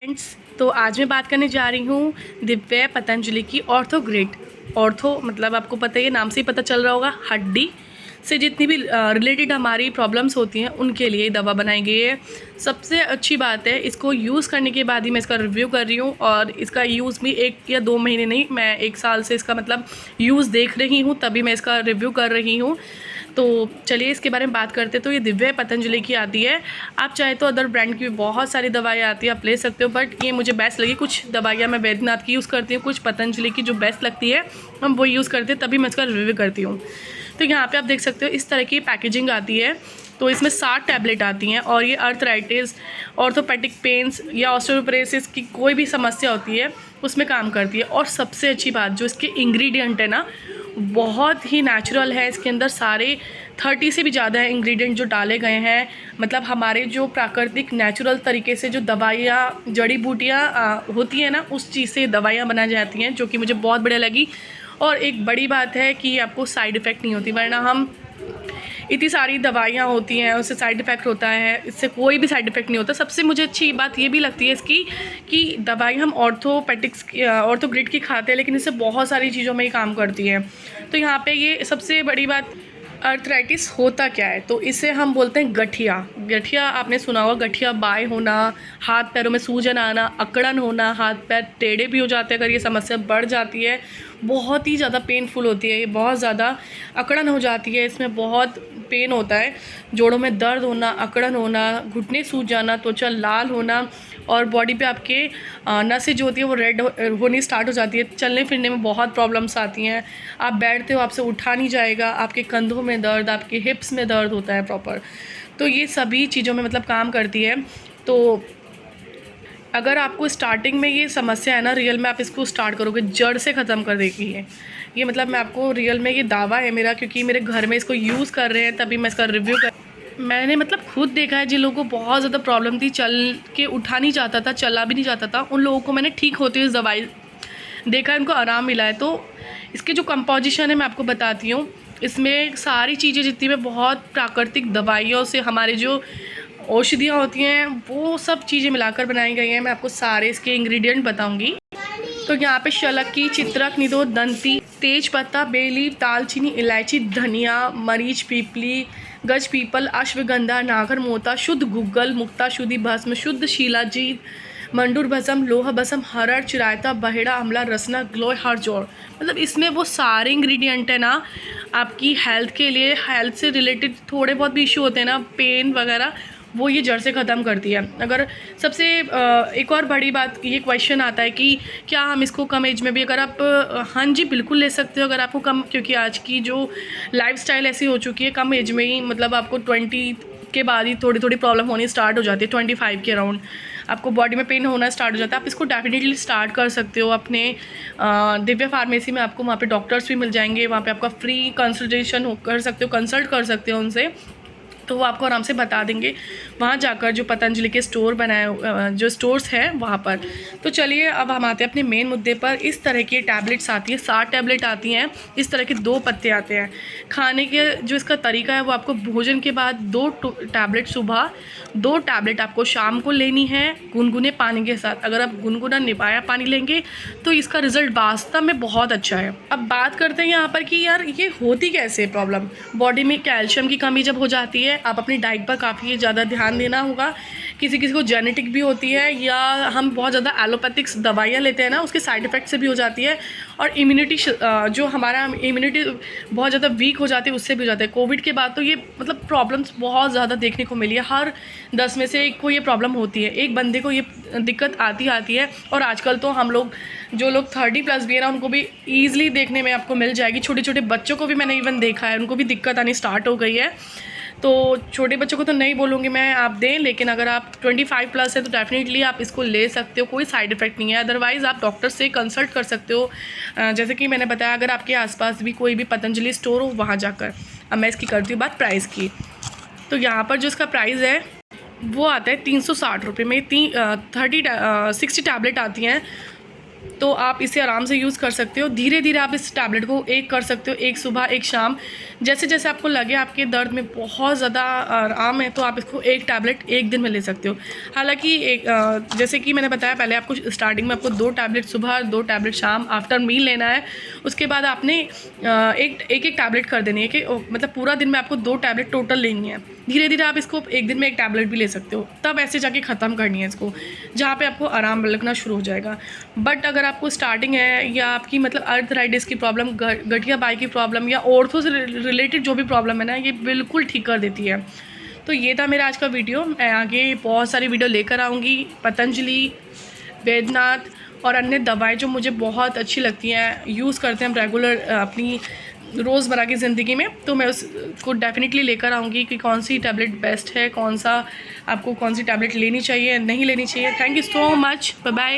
Friends, तो आज मैं बात करने जा रही हूँ दिव्या पतंजलि की ऑर्थोग्रिड। ऑर्थो मतलब आपको पता ही है, नाम से ही पता चल रहा होगा, हड्डी से जितनी भी रिलेटेड हमारी प्रॉब्लम्स होती हैं उनके लिए दवा बनाई गई है। सबसे अच्छी बात है, इसको यूज़ करने के बाद ही मैं इसका रिव्यू कर रही हूँ और इसका यूज़ भी 1 या 2 महीने नहीं, मैं 1 साल से इसका मतलब यूज़ देख रही हूँ, तभी मैं इसका रिव्यू कर रही हूँ। तो चलिए इसके बारे में बात करते हैं। तो ये दिव्या पतंजलि की आती है। आप चाहे तो अदर ब्रांड की भी बहुत सारी दवाइयाँ आती है, आप ले सकते हो, बट ये मुझे बेस्ट लगी। कुछ दवाइयाँ मैं वैद्यनाथ की यूज़ करती हूँ, कुछ पतंजलि की जो बेस्ट लगती है हम वो यूज़ करते हैं, तभी मैं इसका रिव्यू करती हूँ। तो यहाँ पे आप देख सकते हो इस तरह की पैकेजिंग आती है। तो इसमें 60 टैबलेट आती हैं और ये अर्थराइटिस, ऑर्थोपेडिक पेन्स या ऑस्टियोपोरोसिस की कोई भी समस्या होती है उसमें काम करती है। और सबसे अच्छी बात, जो इसके इंग्रेडिएंट है ना, बहुत ही नेचुरल है। इसके अंदर सारे 30 से भी ज़्यादा इंग्रेडिएंट जो डाले गए हैं, मतलब हमारे जो प्राकृतिक नेचुरल तरीके से जो दवाइयाँ, जड़ी बूटियाँ होती हैं ना, उस चीज़ से दवाइयाँ बनाई जाती हैं, जो कि मुझे बहुत बढ़िया लगी। और एक बड़ी बात है कि आपको साइड इफ़ेक्ट नहीं होती, वरना हम इतनी सारी दवाइयाँ होती हैं उससे साइड इफ़ेक्ट होता है, इससे कोई भी साइड इफ़ेक्ट नहीं होता। सबसे मुझे अच्छी बात ये भी लगती है इसकी कि दवाई हम ऑर्थोपेडिक्स ऑर्थोग्रिड की खाते हैं, लेकिन इससे बहुत सारी चीज़ों में ये काम करती है। तो यहाँ पे ये सबसे बड़ी बात, अर्थराइटिस होता क्या है, तो इसे हम बोलते हैं गठिया। गठिया आपने सुना होगा, गठिया बाय होना, हाथ पैरों में सूजन आना, अकड़न होना, हाथ पैर टेढ़े भी हो जाते हैं अगर ये समस्या बढ़ जाती है। बहुत ही ज़्यादा पेनफुल होती है ये, बहुत ज़्यादा अकड़न हो जाती है, इसमें बहुत पेन होता है। जोड़ों में दर्द होना, अकड़न होना, घुटने सूज जाना, त्वचा लाल होना, और बॉडी पे आपके नसें जो होती है वो रेड होनी स्टार्ट हो जाती है। चलने फिरने में बहुत प्रॉब्लम्स आती हैं, आप बैठते हो आपसे उठा नहीं जाएगा, आपके कंधों में दर्द, आपके हिप्स में दर्द होता है प्रॉपर। तो ये सभी चीज़ों में मतलब काम करती है। तो अगर आपको स्टार्टिंग में ये समस्या है ना, रियल में आप इसको स्टार्ट करोगे, जड़ से ख़त्म कर देगी ये मतलब मैं आपको रियल में, ये दावा है मेरा, क्योंकि मेरे घर में इसको यूज़ कर रहे हैं, तभी मैं इसका रिव्यू कर। मैंने मतलब खुद देखा है, जिन लोगों को बहुत ज़्यादा प्रॉब्लम थी, चल के उठा नहीं जाता था, चला भी नहीं जाता था, उन लोगों को मैंने ठीक होती हुई दवाई देखा है, उनको आराम मिला है। तो इसकी जो कंपोजिशन है मैं आपको बताती हूँ। इसमें सारी चीज़ें जितनी में बहुत प्राकृतिक दवाइयों से, हमारे जो औषधियाँ होती हैं, वो सब चीज़ें मिलाकर बनाई गई हैं। मैं आपको सारे इसके इंग्रेडिएंट बताऊँगी। तो यहाँ पे शलक्की, चित्रक, निदो, दंती, तेज पत्ता, बेलीफ, दालचीनी, इलायची, धनिया, मरीच, पीपली, गज पीपल, अश्वगंधा, नागर मोता, शुद्ध गुग्गल, मुक्ता, शुद्धि भस्म, शुद्ध शिलाजीत, मंडूर भस्म, लोहा भस्म, हरड़, चिरायता, बहेड़ा, अमला, रसना, ग्लोय, हरजोड़। मतलब इसमें वो सारे इंग्रेडिएंट है ना, आपकी हेल्थ के लिए, हेल्थ से रिलेटेड थोड़े बहुत भी इशू होते हैं ना, पेन वगैरह, वो ये जड़ से ख़त्म करती है। अगर सबसे एक और बड़ी बात, ये क्वेश्चन आता है कि क्या हम इसको कम एज में भी, अगर आप हाँ जी बिल्कुल ले सकते हो, अगर आपको कम, क्योंकि आज की जो लाइफस्टाइल ऐसी हो चुकी है, कम एज में ही मतलब आपको 20 के बाद ही थोड़ी थोड़ी प्रॉब्लम होनी स्टार्ट हो जाती है, 25 के अराउंड आपको बॉडी में पेन होना स्टार्ट हो जाता है। आप इसको डेफिनेटली स्टार्ट कर सकते हो अपने दिव्या फार्मेसी में। आपको वहाँ पे डॉक्टर्स भी मिल जाएंगे, वहाँ पे आपका फ्री कंसल्टेशन कर सकते हो, कंसल्ट कर सकते हो उनसे, तो वो आपको आराम से बता देंगे वहाँ जाकर, जो पतंजलि के स्टोर बनाए, जो स्टोर्स हैं वहाँ पर। तो चलिए अब हम आते हैं अपने मेन मुद्दे पर। इस तरह की टैबलेट्स आती हैं, 60 टैबलेट आती हैं, इस तरह के 2 पत्ते आते हैं। खाने के जो इसका तरीका है, वो आपको भोजन के बाद 2 टैबलेट सुबह, 2 टैबलेट आपको शाम को लेनी है, गुनगुने पानी के साथ। अगर आप गुनगुना निपाया पानी लेंगे तो इसका रिज़ल्ट वास्तव में बहुत अच्छा है। अब बात करते हैं यहाँ पर कि यार ये होती कैसे प्रॉब्लम। बॉडी में कैल्शियम की कमी जब हो जाती है, आप अपनी डाइट पर काफ़ी ज़्यादा ध्यान देना होगा। किसी किसी को जेनेटिक भी होती है, या हम बहुत ज़्यादा एलोपैथिक्स दवाइयाँ लेते हैं ना, उसके साइड इफ़ेक्ट से भी हो जाती है। और इम्यूनिटी, जो हमारा इम्यूनिटी बहुत ज़्यादा वीक हो जाती है, उससे भी हो जाता है। कोविड के बाद तो ये मतलब प्रॉब्लम्स बहुत ज़्यादा देखने को मिली है, हर 10 में से एक को ये प्रॉब्लम होती है, एक बंदे को ये दिक्कत आती है। और आजकल तो हम लोग, जो लोग 30+ भी है ना, उनको भी ईज़िली देखने में आपको मिल जाएगी। छोटे छोटे बच्चों को भी मैंने इवन देखा है, उनको भी दिक्कत आनी स्टार्ट हो गई है। तो छोटे बच्चों को तो नहीं बोलूँगी मैं आप दें, लेकिन अगर आप 25+ है तो डेफिनेटली आप इसको ले सकते हो, कोई साइड इफ़ेक्ट नहीं है। अदरवाइज़ आप डॉक्टर से कंसल्ट कर सकते हो, जैसे कि मैंने बताया, अगर आपके आसपास भी कोई भी पतंजलि स्टोर हो, वहाँ जाकर। अब मैं इसकी करती हूँ बात प्राइस की। तो यहाँ पर जो इसका प्राइस है वो आता है 360 रुपये में। 60 टैबलेट आती हैं, तो आप इसे आराम से यूज़ कर सकते हो। धीरे धीरे आप इस टैबलेट को एक कर सकते हो, एक सुबह एक शाम, जैसे जैसे आपको लगे आपके दर्द में बहुत ज़्यादा आराम है तो आप इसको एक टैबलेट एक दिन में ले सकते हो। हालांकि जैसे कि मैंने बताया पहले, आपको स्टार्टिंग में आपको 2 टैबलेट सुबह, 2 टैबलेट शाम आफ्टर मील लेना है। उसके बाद आपने एक टैबलेट कर देनी है कि मतलब पूरा दिन में आपको 2 टैबलेट टोटल लेनी है। धीरे धीरे आप इसको एक दिन में एक टैबलेट भी ले सकते हो, तब ऐसे जाके ख़त्म करनी है इसको, जहाँ पे आपको आराम लगना शुरू हो जाएगा। बट अगर आपको स्टार्टिंग है या आपकी मतलब आर्थराइटिस की प्रॉब्लम, गठिया बाई की प्रॉब्लम या ऑर्थो से रिलेटेड जो भी प्रॉब्लम है ना, ये बिल्कुल ठीक कर देती है। तो ये था मेरा आज का वीडियो। मैं आगे बहुत सारी वीडियो लेकर आऊँगी। पतंजलि, वैद्यनाथ और अन्य दवाएं जो मुझे बहुत अच्छी लगती हैं, यूज़ करते हैं हम रेगुलर अपनी रोज़मर्रा की ज़िंदगी में, तो मैं उसको डेफिनेटली लेकर आऊँगी कि कौन सी टैबलेट बेस्ट है, कौन सा आपको कौन सी टैबलेट लेनी चाहिए नहीं लेनी चाहिए। Thank you so much, bye bye.